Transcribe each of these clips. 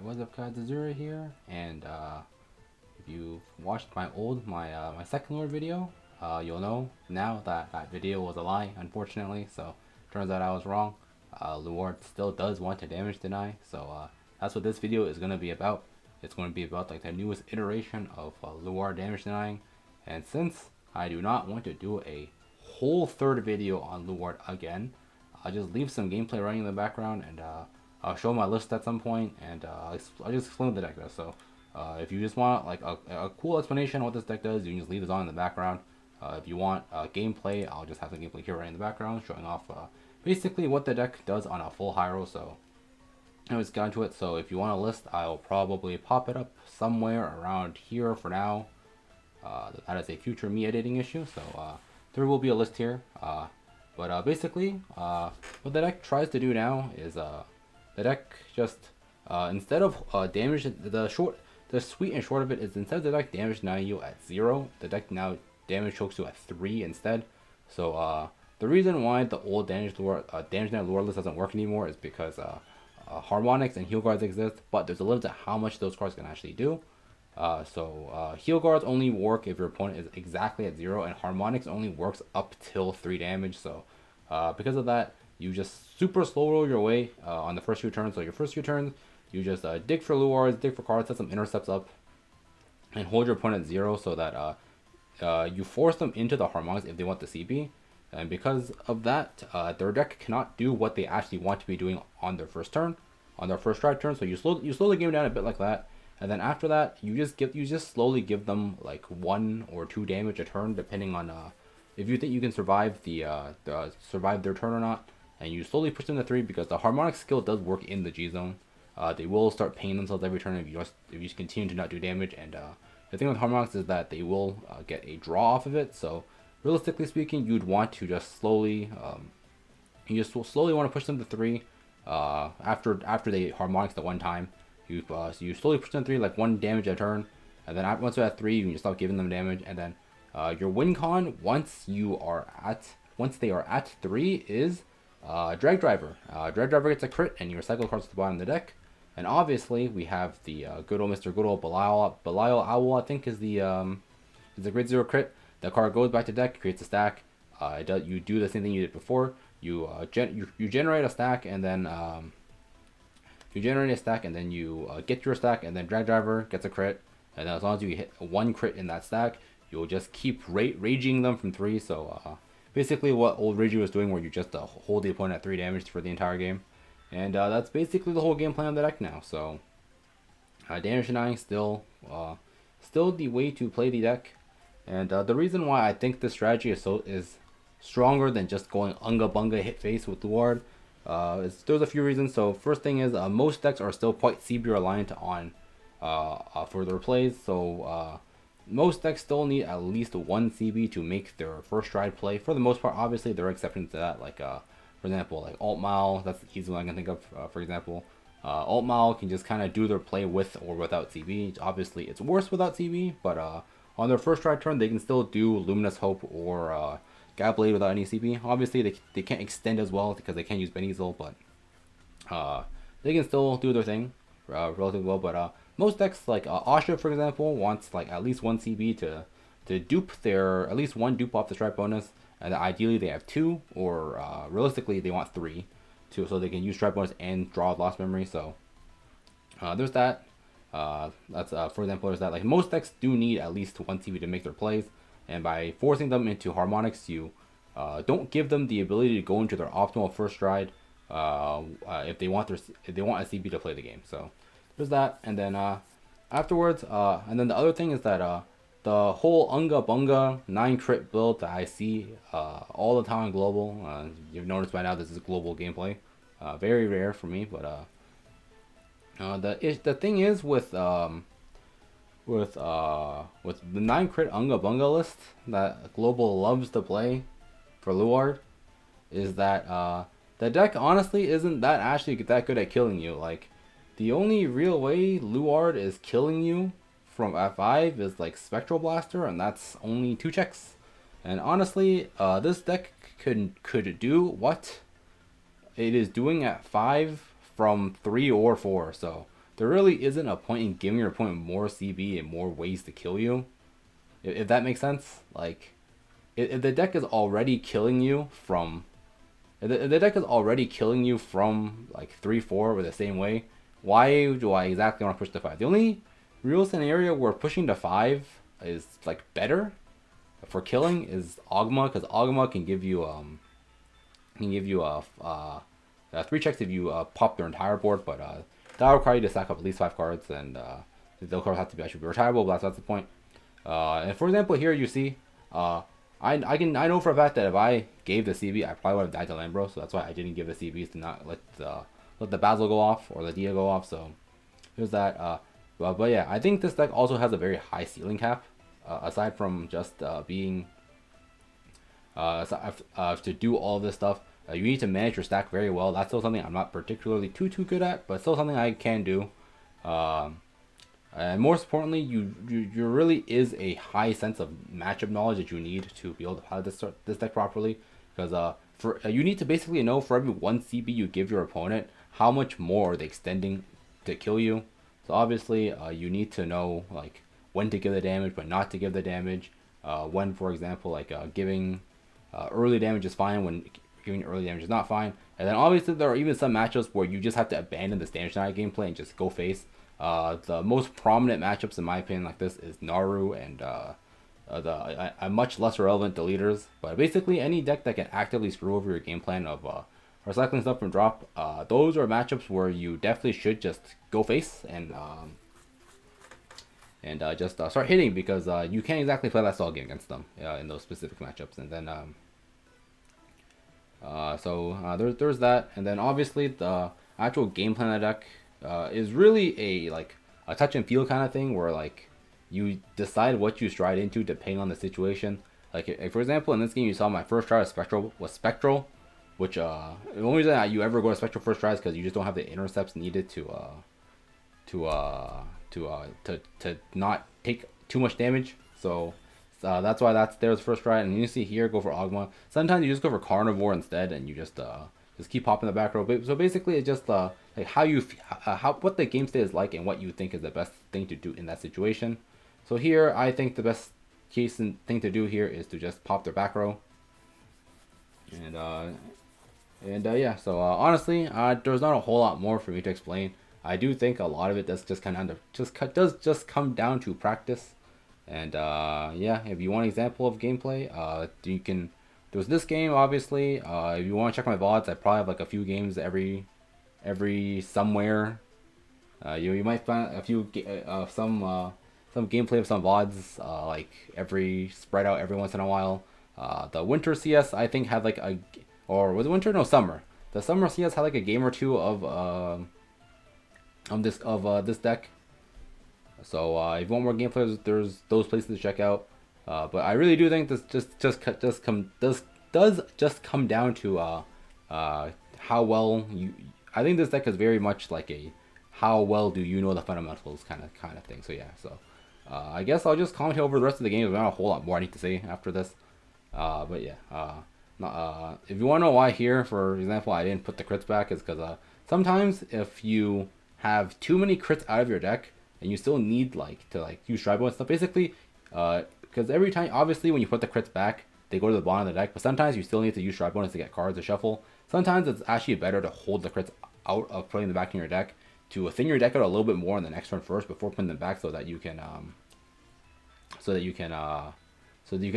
What's up guys, Azura here, and if you watched my second Luard video, you'll know now that that video was a lie, unfortunately. So turns out I was wrong. Luard still does want to damage deny, so that's what this video is going to be about. It's going to be about like the newest iteration of Luard damage denying, and since I do not want to do a whole third video on Luard again, I'll just leave some gameplay running in the background, and I'll show my list at some point, and I'll just explain what the deck does. So if you just want like a cool explanation of what this deck does, you can just leave this on in the background. If you want gameplay, I'll just have the gameplay here right in the background, showing off basically what the deck does on a full high roll. So let's get into it. So if you want a list, I'll probably pop it up somewhere around here for now. That is a future me editing issue, so there will be a list here. But basically, what the deck tries to do now is the deck just instead of damage, the sweet and short of it is instead of the deck damage denying you at 0, the deck now damage chokes you at 3 instead. So the reason why the old damage deny Luard list doesn't work anymore is because harmonics and heal guards exist, but there's a limit to how much those cards can actually do. Heal guards only work if your opponent is exactly at 0, and harmonics only works up till 3 damage. So because of that, you just super slow roll your way on the first few turns. So your first few turns, you just dig for Luards, dig for cards, set some intercepts up, and hold your opponent at 0 so that you force them into the harmonics if they want the CB. And because of that, their deck cannot do what they actually want to be doing on their first turn, on their first strike turn. So you slow the game down a bit like that, and then after that, you just slowly give them like 1 or 2 damage a turn, depending on if you think you can survive survive their turn or not. And you slowly push them to 3 because the harmonic skill does work in the G zone. They will start paying themselves every turn if you just continue to not do damage. And the thing with harmonics is that they will get a draw off of it. So realistically speaking, you'd want to just slowly you just slowly want to push them to 3 after they harmonics the one time. You slowly push them to 3, like 1 damage a turn, and then once they're at 3, you can just stop giving them damage. And then your win con once they are at 3 is Drag Driver. Drag Driver gets a crit, and you recycle cards to the bottom of the deck. And obviously, we have the good old Belial Owl. I think is a grade 0 crit. The card goes back to deck, creates a stack. You do the same thing you did before. You generate a stack, and then you get your stack, and then Drag Driver gets a crit. And then as long as you hit 1 crit in that stack, you'll just keep raging them from 3. So basically what old Ragey was doing, where you just hold the opponent at 3 damage for the entire game. And that's basically the whole game plan of the deck now. So damage denying still the way to play the deck. And the reason why I think this strategy is stronger than just going unga bunga hit face with Luard, there's a few reasons. So first thing is most decks are still quite CB reliant on for their plays. So most decks still need at least 1 CB to make their first stride play. For the most part, obviously there are exceptions to that, like for example, like Alt Mal. That's the easy one I can think of. For example, Alt Mal can just kind of do their play with or without CB. Obviously, it's worse without CB, but on their first stride turn, they can still do Luminous Hope or Gabblade without any CB. Obviously, they can't extend as well because they can't use Beneasel, but they can still do their thing relatively well. But most decks, like Asha, for example, wants like at least 1 CB to dupe their at least 1 dupe off the strike bonus, and ideally they have 2, or realistically they want 3, so they can use strike bonus and draw lost memory. So there's that. That's for example, there's that. Like most decks do need at least 1 CB to make their plays, and by forcing them into harmonics, you don't give them the ability to go into their optimal first stride if they want a CB to play the game. So there's that. And then afterwards, and then the other thing is that the whole Unga Bunga 9 crit build that I see all the time on global, you've noticed by now this is global gameplay, very rare for me. But the thing is with the 9 crit Unga Bunga list that global loves to play for Luard is that the deck honestly isn't actually that good at killing you. Like the only real way Luard is killing you from F5 is like Spectral Blaster, and that's only 2 checks. And honestly, this deck could do what it is doing at 5 from 3 or 4. So there really isn't a point in giving your opponent more CB and more ways to kill you. If that makes sense. Like, if the deck is already killing you from if the deck is already killing you from like 3-4 with the same way, why do I exactly want to push to 5? The only real scenario where pushing to 5 is like better for killing is Ogma, because Ogma can give you three checks if you pop their entire board, but that'll require you to stack up at least 5 cards, and those cards have to be actually be retireable. But that's the point. And for example, here you see, I know for a fact that if I gave the CB, I probably would have died to Lambro, so that's why I didn't give the CBs to not let the Basil go off or the Dia go off. So there's that. But yeah, I think this deck also has a very high ceiling cap. Aside from just being to do all this stuff, you need to manage your stack very well. That's still something I'm not particularly too good at, but still something I can do. And most importantly, you really is a high sense of matchup knowledge that you need to be able to pilot this deck properly. Because you need to basically know for every 1 CB you give your opponent, how much more are they extending to kill you. So obviously, you need to know like when to give the damage, but not to give the damage. When, for example, like giving early damage is fine, when giving early damage is not fine. And then obviously there are even some matchups where you just have to abandon the standard scenario gameplay and just go face. The most prominent matchups in my opinion like this is Naru and a much less relevant deleters. But basically any deck that can actively screw over your game plan of recycling stuff from drop, those are matchups where you definitely should just go face and just start hitting, because you can't exactly play that style game against them in those specific matchups. And then there's that. And then obviously the actual game plan of the deck is really a touch and feel kind of thing, where like you decide what you stride into depending on the situation. Like if, for example, in this game you saw my first try was Spectral, which the only reason that you ever go to Spectral first try is because you just don't have the intercepts needed to not take too much damage. So that's why there's first try. And you see here, go for Ogma. Sometimes you just go for Carnivore instead, and you just keep popping the back row. So basically, it's just like what the game state is like and what you think is the best thing to do in that situation. So here, I think the best thing to do here is to just pop their back row. And yeah. So honestly, there's not a whole lot more for me to explain. I do think a lot of it does just come down to practice. And yeah, if you want an example of gameplay, there's this game obviously. If you want to check my VODs, I probably have like a few games every somewhere. You might find a few some gameplay of some VODs like every spread out every once in a while. The winter CS I think had like was it winter? No, summer. The summer CS had like a game or two of this deck. So if you want more gameplay, there's those places to check out. But I really do think this does just come down to how well you. I think this deck is very much like a how well do you know the fundamentals kind of thing. So yeah, so I guess I'll just comment over the rest of the game. There's not a whole lot more I need to say after this. But yeah, if you want to know why here, for example, I didn't put the crits back, is because sometimes if you have too many crits out of your deck and you still need to use tribal and stuff, basically, because every time, obviously, when you put the crits back, they go to the bottom of the deck, but sometimes you still need to use stride bonus to get cards to shuffle. Sometimes it's actually better to hold the crits out of putting them back in your deck, to thin your deck out a little bit more in the next turn first before putting them back, so that you can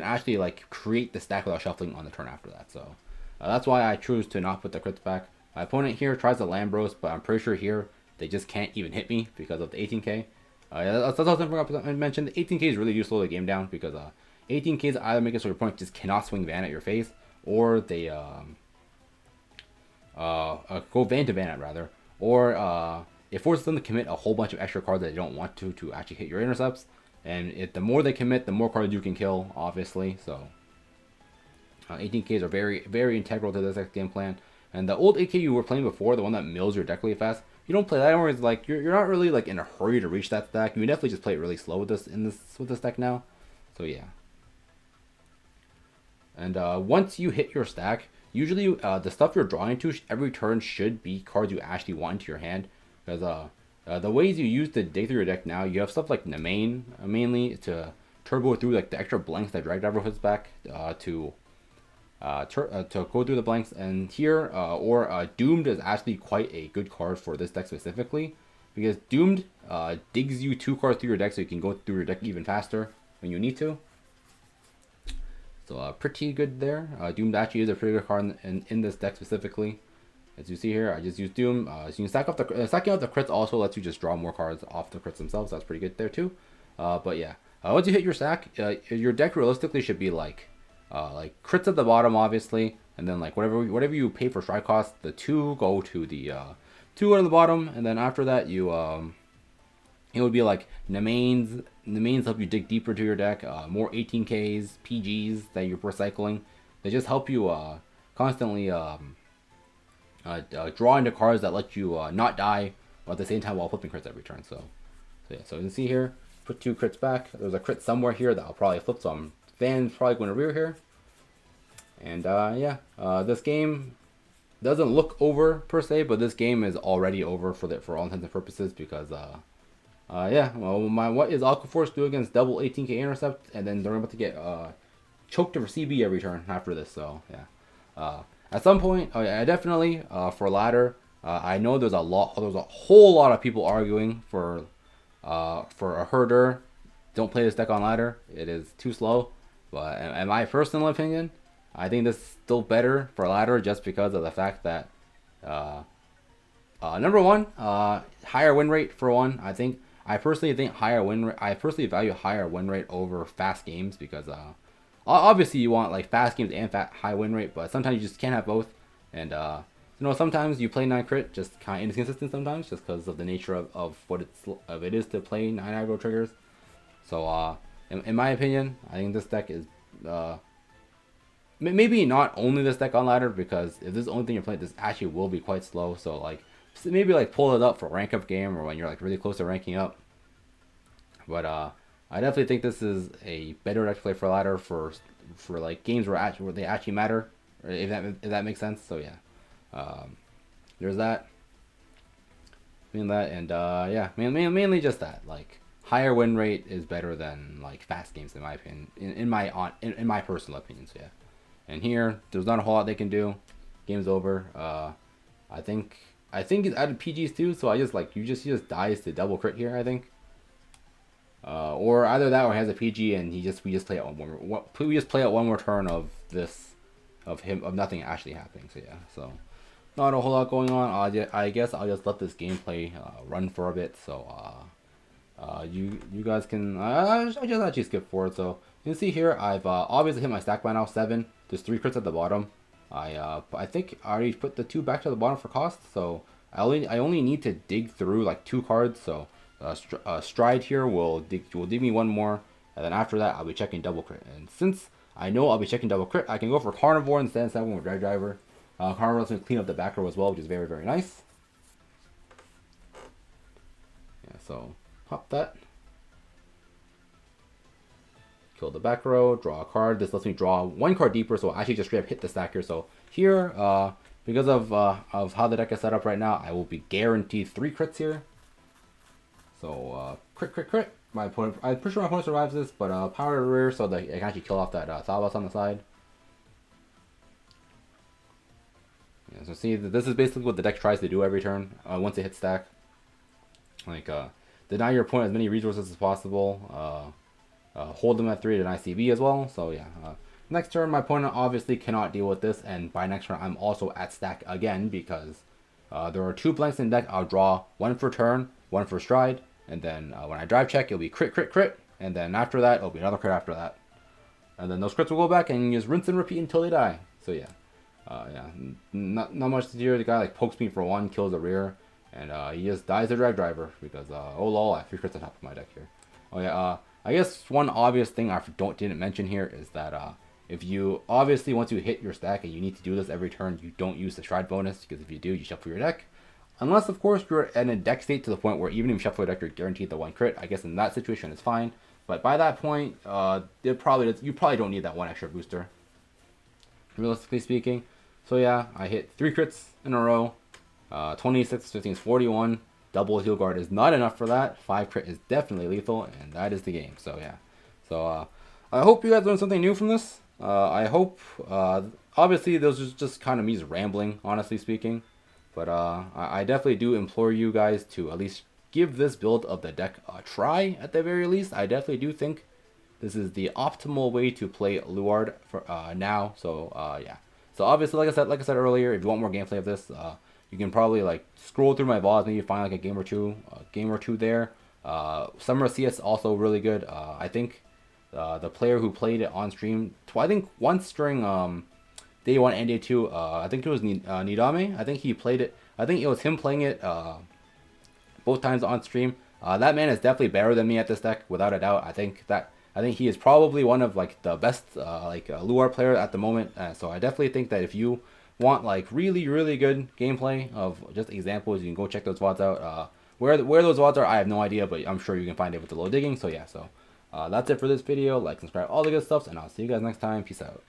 actually like create the stack without shuffling on the turn after that. So that's why I choose to not put the crits back. My opponent here tries the Lambros, but I'm pretty sure here they just can't even hit me because of the 18k. That's also something I mentioned. The 18k is really do slow the game down, because 18ks either make it so your opponent just cannot swing Van at your face, or they go Van to Van at rather, or it forces them to commit a whole bunch of extra cards that they don't want to actually hit your intercepts. And the more they commit, the more cards you can kill, obviously. So 18ks are very, very integral to this game plan. And the old AK you were playing before, the one that mills your deck really fast, you don't play that anymore. It's like you're not really like in a hurry to reach that stack. You can definitely just play it really slow with this deck now. So yeah. And once you hit your stack, usually the stuff you're drawing to every turn should be cards you actually want into your hand. Because The ways you use to dig through your deck now, you have stuff like mainly to turbo through like the extra blanks that Drag Driver puts back to go through the blanks. And here, Doomed is actually quite a good card for this deck specifically, because Doomed digs you 2 cards through your deck so you can go through your deck even faster when you need to. So pretty good there. Doomed actually is a pretty good card in this deck specifically. As you see here, I just use Doom. So you can stack up stacking up the crits also lets you just draw more cards off the crits themselves. That's pretty good there too. But yeah, once you hit your stack, your deck realistically should be like crits at the bottom, obviously, and then like whatever you pay for strike cost, the 2 go to the 2 at the bottom, and then after that you it would be like Nemains. Nemains help you dig deeper to your deck. More 18Ks, PGs that you're recycling. They just help you constantly draw into cards that let you not die, but at the same time while flipping crits every turn. So yeah, so you can see here, put 2 crits back. There's a crit somewhere here that I'll probably flip, so I'm probably going to rear here. And yeah, this game doesn't look over per se, but this game is already over for all intents and purposes, because yeah, well, what is Aqua Force do against double 18K intercept, and then they're about to get choked for CB every turn after this. So yeah, at some point, I definitely for ladder, I know there's a whole lot of people arguing for a herder. Don't play this deck on ladder. It is too slow. But in my personal opinion, I think this is still better for ladder, just because of the fact that number one, higher win rate for one. I personally think higher win rate. I personally value higher win rate over fast games, because obviously you want like fast games and high win rate, but sometimes you just can't have both. And sometimes you play 9 crit just kind of inconsistent sometimes, just because of the nature of what it is to play 9 aggro triggers. So in my opinion, I think this deck is maybe not only this deck on ladder, because if this is the only thing you're playing, this actually will be quite slow. So like maybe like pull it up for rank up game, or when you're like really close to ranking up. But I definitely think this is a better deck to play for ladder for like games where they actually matter, if that makes sense. So yeah, there's that. And yeah, mainly just that. Like higher win rate is better than like fast games, in my opinion, in my personal opinion. So yeah, and here there's not a whole lot they can do. Game's over. I think it's added PGs too, so I just like he just dies to double crit here, I think. Or either that, or he has a PG and we just play out one more turn of nothing actually happening. So yeah, so not a whole lot going on. I guess I'll just let this gameplay run for a bit. So you guys can I just actually skip forward. So you can see here I've obviously hit my stack by now, 7. There's 3 crits at the bottom. I think I already put the 2 back to the bottom for cost, so I only need to dig through like 2 cards. So Stride here will dig me 1 more, and then after that I'll be checking double crit. And since I know I'll be checking double crit, I can go for Carnivore instead of with Drag Driver. Carnivore is going to clean up the back row as well, which is very, very nice. Yeah, so pop that. Kill the back row, draw a card. This lets me draw 1 card deeper, so I'll actually just straight up hit the stack here. So here, because of how the deck is set up right now, I will be guaranteed 3 crits here. So crit. I'm pretty sure my opponent survives this, but power to rear so that I can actually kill off that Thalbas on the side. Yeah, so see, this is basically what the deck tries to do every turn once it hits stack. Like deny your opponent as many resources as possible. Hold them at 3 to deny CB as well. So yeah, next turn my opponent obviously cannot deal with this, and by next turn I'm also at stack again, because there are 2 blanks in the deck. I'll draw 1 for turn, 1 for stride, and then when I drive check, it'll be crit, and then after that it'll be another crit after that, and then those crits will go back and you just rinse and repeat until they die. So yeah, not much to do. The guy like pokes me for 1, kills the rear, and he just dies to Drag Driver, because oh lol, I have 3 crits on top of my deck here. Oh yeah, I guess one obvious thing I didn't mention here is that if you obviously, once you hit your stack and you need to do this every turn, you don't use the stride bonus, because if you do, you shuffle your deck. Unless of course you're in a deck state to the point where even if you shuffle your deck, you're guaranteed the 1 crit. I guess in that situation it's fine, but by that point, you probably don't need that 1 extra booster, realistically speaking. So yeah, I hit 3 crits in a row. 26, 15 is 41. double heal guard is not enough for that. 5 crit is definitely lethal, and that is the game. So yeah. So I hope you guys learned something new from this. I hope, obviously those are just kind of me rambling, honestly speaking. But I definitely do implore you guys to at least give this build of the deck a try at the very least. I definitely do think this is the optimal way to play Luard for now. So yeah. So obviously, like I said earlier, if you want more gameplay of this, you can probably like scroll through my VODs, maybe find like a game or two there. Summer CS also really good. I think the player who played it on stream, I think once during day 1 and day 2, I think it was Nidame. I think he played it. I think it was him playing it both times on stream. That man is definitely better than me at this deck, without a doubt. I think he is probably one of like the best Luard player at the moment. So I definitely think that if you want like really good gameplay of just examples, you can go check those VODs out. Where those VODs are, I have no idea, but I'm sure you can find it with the low digging. So yeah, so that's it for this video. Like, subscribe, all the good stuff, and I'll see you guys next time. Peace out.